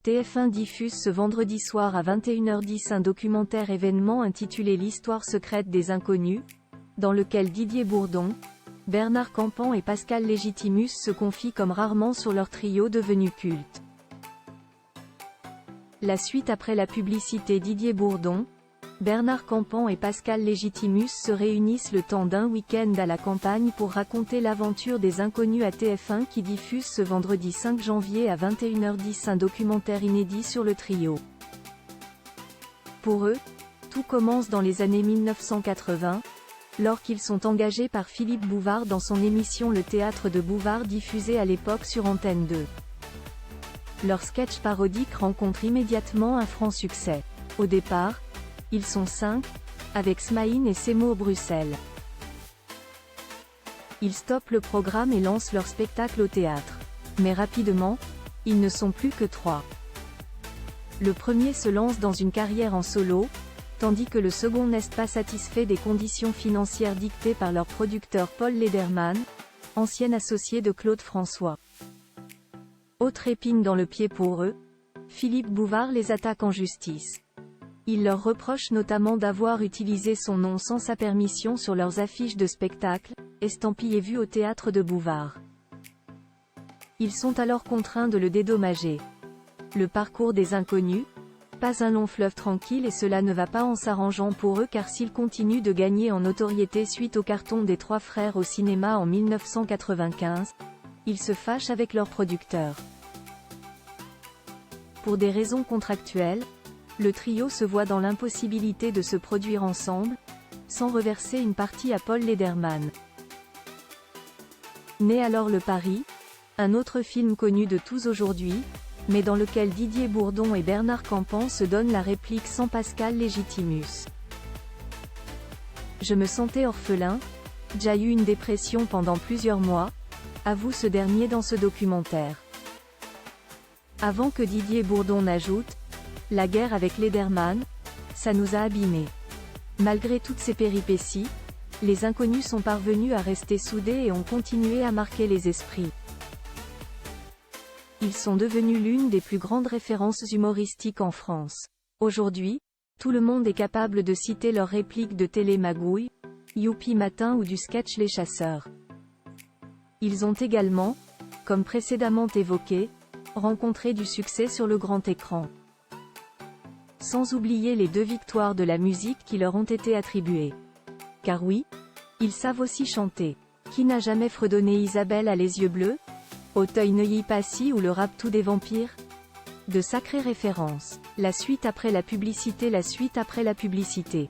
TF1 diffuse ce vendredi soir à 21h10 un documentaire événement intitulé L'histoire secrète des inconnus, dans lequel Didier Bourdon, Bernard Campan et Pascal Légitimus se confient comme rarement sur leur trio devenu culte. La suite après la publicité. Didier Bourdon, Bernard Campan et Pascal Légitimus se réunissent le temps d'un week-end à la campagne pour raconter l'aventure des inconnus à TF1 qui diffuse ce vendredi 5 janvier à 21h10 un documentaire inédit sur le trio. Pour eux, tout commence dans les années 1980, lorsqu'ils sont engagés par Philippe Bouvard dans son émission Le Théâtre de Bouvard diffusée à l'époque sur Antenne 2. Leur sketch parodique rencontre immédiatement un franc succès. Au départ, ils sont 5, avec Smaïn et Semo Bruxelles. Ils stoppent le programme et lancent leur spectacle au théâtre. Mais rapidement, ils ne sont plus que 3. Le premier se lance dans une carrière en solo, tandis que le second n'est pas satisfait des conditions financières dictées par leur producteur Paul Lederman, ancien associé de Claude François. Autre épine dans le pied pour eux, Philippe Bouvard les attaque en justice. Il leur reproche notamment d'avoir utilisé son nom sans sa permission sur leurs affiches de spectacle, estampillées vues au théâtre de Bouvard. Ils sont alors contraints de le dédommager. Le parcours des inconnus, pas un long fleuve tranquille et cela ne va pas en s'arrangeant pour eux car s'ils continuent de gagner en notoriété suite au carton des Trois Frères au cinéma en 1995, ils se fâchent avec leur producteur. Pour des raisons contractuelles, le trio se voit dans l'impossibilité de se produire ensemble, sans reverser une partie à Paul Lederman. Naît alors Le Pari, un autre film connu de tous aujourd'hui, mais dans lequel Didier Bourdon et Bernard Campan se donnent la réplique sans Pascal Légitimus. Je me sentais orphelin, j'ai eu une dépression pendant plusieurs mois, avoue ce dernier dans ce documentaire. Avant que Didier Bourdon n'ajoute, la guerre avec Lederman, ça nous a abîmés. Malgré toutes ces péripéties, les inconnus sont parvenus à rester soudés et ont continué à marquer les esprits. Ils sont devenus l'une des plus grandes références humoristiques en France. Aujourd'hui, tout le monde est capable de citer leurs répliques de Télé Magouille, Youpi Matin ou du sketch Les Chasseurs. Ils ont également, comme précédemment évoqué, rencontré du succès sur le grand écran. Sans oublier les 2 victoires de la musique qui leur ont été attribuées. Car oui, ils savent aussi chanter. Qui n'a jamais fredonné Isabelle a les yeux bleus, Auteuil Neuilly Passy ou le Raptou des vampires? De sacrées références. La suite après la publicité. La suite après la publicité.